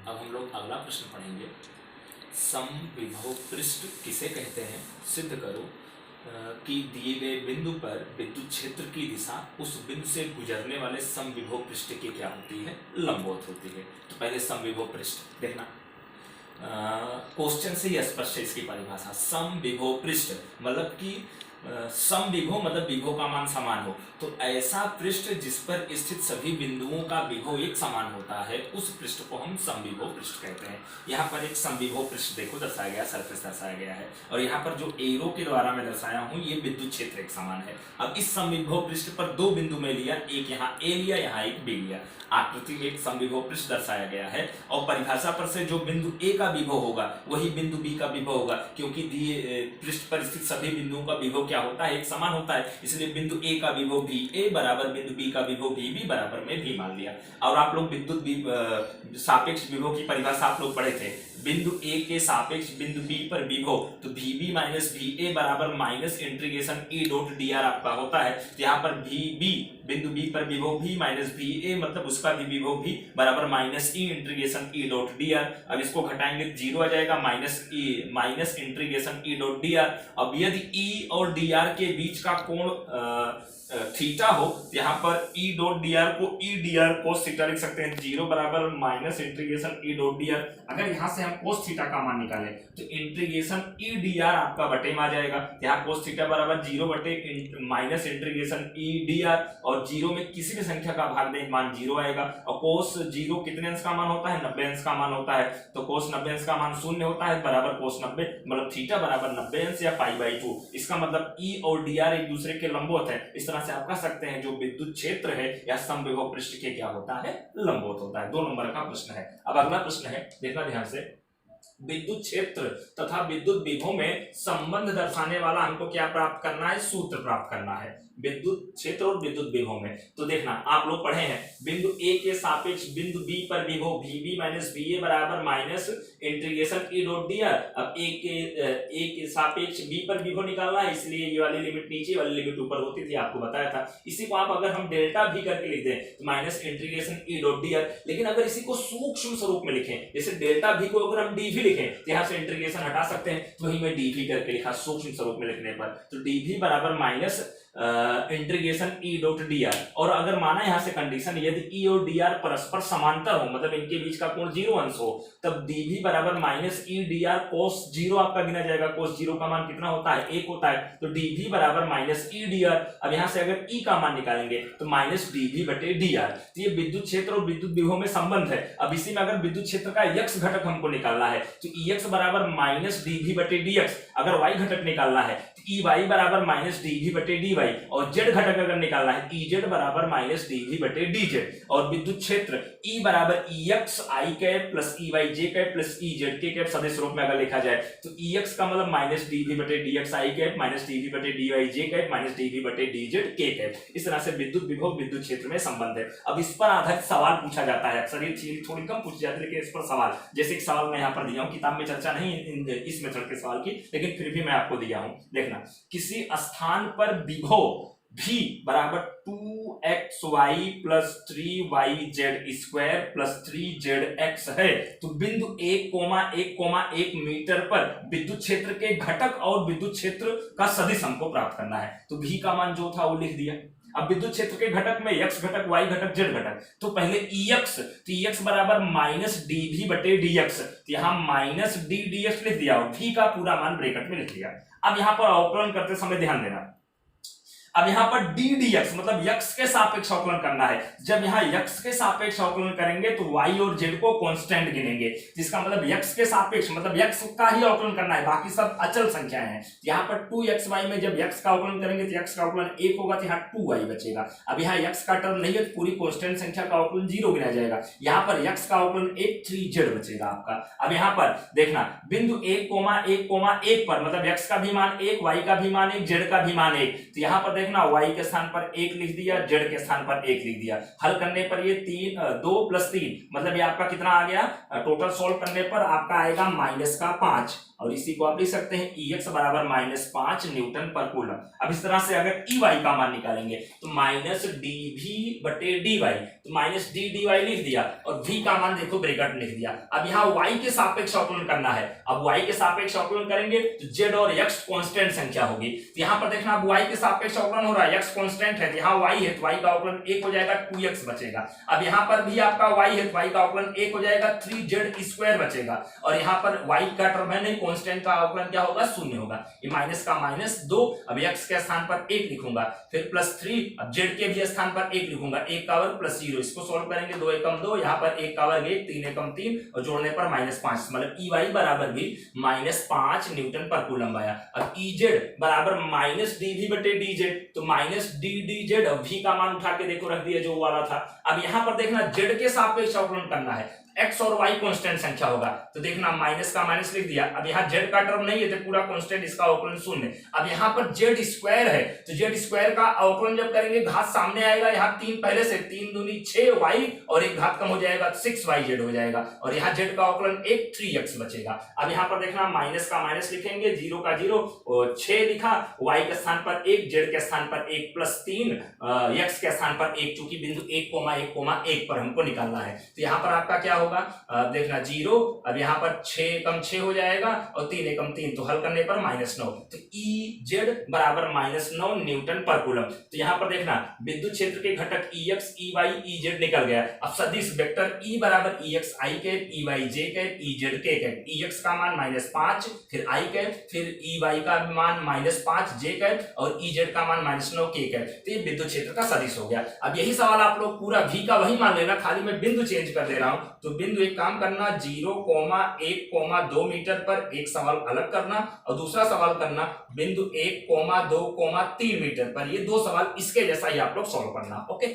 अब हम लोग अगला प्रश्न पढ़ेंगे। समविभव पृष्ठ किसे कहते हैं? सिद्ध करो कि दिए गए बिंदु पर विद्युत क्षेत्र की दिशा उस बिंदु से गुजरने वाले समविभव पृष्ठ की क्या होती है? लंबवत होती है। तो पहले समविभव पृष्ठ देखना, क्वेश्चन से ही स्पष्ट है इसकी परिभाषा। समविभव पृष्ठ मतलब कि समविभव मतलब विभव का मान समान हो, तो ऐसा पृष्ठ जिस पर स्थित सभी बिंदुओं का विभव एक समान होता है उस पृष्ठ को हम समविभव पृष्ठ कहते हैं। यहाँ पर एक समविभव पृष्ठ देखो दर्शाया गया, सरफेस दर्शाया गया है, और यहाँ पर जो एरो के द्वारा मैं दर्शाया हूँ ये विद्युत क्षेत्र एक समान है। अब इस समविभव पृष्ठ पर दो बिंदु में लिया, एक यहाँ ए लिया, यहाँ एक बी लिया, आकृति में एक समविभव पृष्ठ दर्शाया गया है। और परिभाषा पर से जो बिंदु ए का विभव होगा वही बिंदु बी का विभव होगा, क्योंकि दिए पृष्ठ पर स्थित सभी बिंदुओं का विभव क्या होता है? एक समान होता है, इसलिए बिंदु ए का विभव भी ए बराबर बिंदु बी का विभव भी बराबर में भी मान लिया। और आप लोग विद्युत सापेक्ष विभव की परिभाषा आप लोग पढ़े थे, बिंदु ए के सापेक्ष बिंदु बी पर विभव, तो V B minus V A बराबर minus integration E dot D R आपका होता है। यहाँ पर वी बी बिंदु बी पर विभव भी माइनस वी ए मतलब उसका भी विभव भी बराबर minus E integration E dot D R. अब इसको घटाएंगे जीरो आ जाएगा, minus integration E dot D R. अब यदि ई और डी आर के बीच का कोण थीटा हो, यहाँ पर ई डॉट डी आर को E D R cos theta लिख सकते हैं, जीरो बराबर minus integration E dot D are. अगर यहाँ से हम कोस थीटा का मान निकालें तो इंटीग्रेशन ई डी आर आपका बटे में आ जाएगा। यहाँ कोस थीटा बराबर जीरो बटे minus integration E D R, और जीरो में किसी भी संख्या का भाग दें मान जीरो आएगा। और कोस जीरो कितने अंश का मान होता है? 90 अंश का मान होता है, तो कोस 90 अंश का मान शून्य होता है, बराबर कोस 90 मतलब थीटा बराबर 90 अंश या पाई बाई 2। इसका मतलब ई और डी आर एक दूसरे के लंबवत है। इस तरह से आप कह सकते हैं जो विद्युत क्षेत्र है या समविभव पृष्ठ के क्या होता है? लंबवत होता है। 2 नंबर का प्रश्न है। अब अगला प्रश्न है, देखना ध्यान से, विद्युत क्षेत्र तथा विद्युत विभव में संबंध दर्शाने वाला हमको क्या प्राप्त करना है? सूत्र प्राप्त करना है विद्युत क्षेत्र और विद्युत विभव में। तो देखना, आप लोग पढ़े हैं बिंदु ए के सापेक्ष बिंदु बी पर विभव V B minus V A बराबर minus integration E dot D R. अब ए के सापेक्ष बी पर विभव निकालना है, इसलिए ये वाली लिमिट नीचे, वाली लिमिट ऊपर होती थी, आपको बताया था। इसी को आप अगर हम डेल्टा भी करके लिख दें तो minus integration E dot D are. लेकिन अगर इसी को सूक्ष्म स्वरूप में लिखें, जैसे डेल्टा भी को अगर हम डी भी लिखें तो यहाँ से इंटीग्रेशन हटा सकते हैं, तो वही मैं डी भी करके लिखा सूक्ष्म स्वरूप में लिखने पर, तो डी भी बराबर minus integration E dot D are. और अगर माना यहाँ से कंडीशन, यदि ई और डी आर परस्पर समांतर हो, मतलब इनके बीच का कोण जीरो अंश हो, तब डी भी बराबर minus E D R cos zero आपका गिना जाएगा। कोस जीरो का मान कितना होता है? 1 होता है, तो डी भी बराबर माइनस ई डी आर। अब यहाँ से अगर ई का मान निकालेंगे तो माइनस डी भी बटे डी आर। तो ये विद्युत क्षेत्र और विद्युत विभव में संबंध है। अब इसी में अगर विद्युत क्षेत्र का यक्स घटक हमको निकालना है तो ई एक्स बराबर माइनस डी भी बटे डी एक्स। अगर वाई घटक निकालना है तो ई वाई बराबर माइनस डी भी बटे डी वाई, और जेड घटक अगर निकालना है ई जेड बराबर माइनस डी भी बटे डी जेड। और विद्युत क्षेत्र ई बराबर ई एक्स आई कैप प्लस ई वाई जे कैप प्लस ई जेड के कैप सदिश रूप में अगर लिखा जाए तो ई एक्स का मतलब माइनस डी भी बटे डी एक्स आई कैप माइनस डी भी बटे डी वाई जे कैप माइनस डी भी बटे डी जेड के कैप। इस तरह से विद्युत विभव विद्युत क्षेत्र में संबंध है। अब इस पर आधारित सवाल पूछा जाता है, अक्सर ये चीज थोड़ी कम पूछी जाती है, लेकिन इस पर सवाल, जैसे एक सवाल मैं यहाँ पर दिया हूँ, किताब में चर्चा नहीं इस मेथड के सवाल की, लेकिन फिर भी मैं आपको दिया हूँ। देखना, किसी स्थान पर विभव v बराबर 2xy plus 3yz square plus 3zx है, तो बिंदु 1,1,1 मीटर पर विद्युत क्षेत्र के घटक और विद्युत क्षेत्र का सदिश हमको प्राप्त करना है। तो v का मान जो था वो लिख दिया। अब विद्युत क्षेत्र के घटक में x घटक, y घटक, z घटक, तो पहले ex, तो ex बराबर माइनस डी भी बटे dx, तो यहाँ माइनस डी dx लिख दिया और v का पूरा मान ब्रैकेट में लिख दिया। अब यहाँ पर अवकलन करते समय ध्यान देना, अब यहाँ पर डी dx मतलब x के सापेक्ष अवकलन करना है। जब यहाँ x के सापेक्ष अवकलन करेंगे तो y और z को कांस्टेंट गिनेंगे, जिसका मतलब x के सापेक्ष मतलब x का ही अवकलन करना है, बाकी सब अचल संख्याएं हैं। यहाँ पर 2xy में जब x का अवकलन करेंगे तो x का अवकलन 1 होगा, तो यहाँ 2y बचेगा। अब यहाँ x का टर्म नहीं है तो पूरी कांस्टेंट संख्या का अवकलन 0 गिना जाएगा। यहाँ पर x का अवकलन 1 3z बचेगा आपका। अब यहाँ पर देखना, बिंदु 1,1,1 पर मतलब x का भी मान 1, y का भी मान 1, z का भी मान 1, तो यहाँ पर देखना y के स्थान पर 1 लिख दिया, z के स्थान पर 1 लिख दिया। हल करने पर ये 2 + 3 मतलब ये आपका कितना आ गया, टोटल सोल्व करने पर आपका आएगा -5 और इसी को आप लिख सकते हैं Ex बराबर -5 न्यूटन पर कूलम। अब इस तरह से अगर Ey का मान निकालेंगे तो -dv/dy, तो -d/dy लिख दिया और v का मान देखो ब्रैकेट लिख दिया। अब यहाँ y के सापेक्ष अवकलन करना है। अब y के सापेक्ष अवकलन करेंगे तो z और x कांस्टेंट संख्या होगी। तो यहाँ पर देखना अब y के सापेक्ष अवकलन हो रहा है, x कांस्टेंट है, यहाँ y है तो y का अवकलन 1 हो जाएगा, 2x बचेगा। अब यहाँ पर भी आपका y है तो y का अवकलन 1 हो जाएगा, 3z² बचेगा और यहाँ पर y का टर्म है नहीं, कांस्टेंट का अवकलन क्या होगा, 0 होगा। ये माइनस का -2, अब x के स्थान पर 1 लिखूंगा, फिर +3, अब z के भी स्थान पर 1 लिखूंगा, 1 का वर्ग +0, इसको सॉल्व करेंगे 2 एकम 2, यहाँ पर 1 का वर्ग 1, 3 एकम 3 और जोड़ने पर -5, मतलब Ey बराबर भी -5 न्यूटन पर कूलम आया। अब Ez बराबर -dv/dz, तो -d/dz, अब v का मान उठा के देखो रख दिया जो वाला था। अब यहाँ पर देखना z के सापेक्ष अवकलन करना है, x और y कांस्टेंट संख्या होगा, तो देखना माइनस का माइनस लिख दिया। अब यहाँ z का टर्म नहीं है तो पूरा कांस्टेंट, इसका अवकलन 0। अब यहाँ पर z² है तो z² का अवकलन जब करेंगे घात सामने आएगा, यहाँ 3 पहले से, 3 दूनी 6y और एक घात कम हो जाएगा 6yz हो जाएगा और यहाँ z का अवकलन 1, 3x बचेगा। अब यहाँ पर देखना माइनस का माइनस लिखेंगे, 0 का 0 और 6 लिखा, y के स्थान पर 1, z के स्थान पर 1 +3, x के स्थान पर 1, चूंकि बिंदु 1,1,1 पर हमको निकालना है। तो यहाँ पर आपका क्या होगा, देखना 0, अब यहाँ पर 6 एकम 6 हो जाएगा और 3 एकम 3, तो हल करने पर -9, तो Ez बराबर -9 न्यूटन पर कूलम। तो यहाँ पर देखना विद्युत क्षेत्र के घटक Ex, Ey, Ez निकल गया। अब सदिश वेक्टर E बराबर Exi cap, Eyj cap, Ez k cap, Ex का मान -5, फिर I कैप, फिर Ey का मान -5 j कैप और Ez का मान -9 k कैप। तो ये विद्युत क्षेत्र का सदिश हो गया। अब यही सवाल आप लोग पूरा V का वही मान लेना, खाली मैं बिंदु चेंज कर दे रहा हूं। तो बिंदु एक काम करना, 0,1,2 मीटर पर एक सवाल अलग करना और दूसरा सवाल करना बिंदु 1,2,3 मीटर पर। ये दो सवाल इसके जैसा ही आप लोग सॉल्व करना। ओके।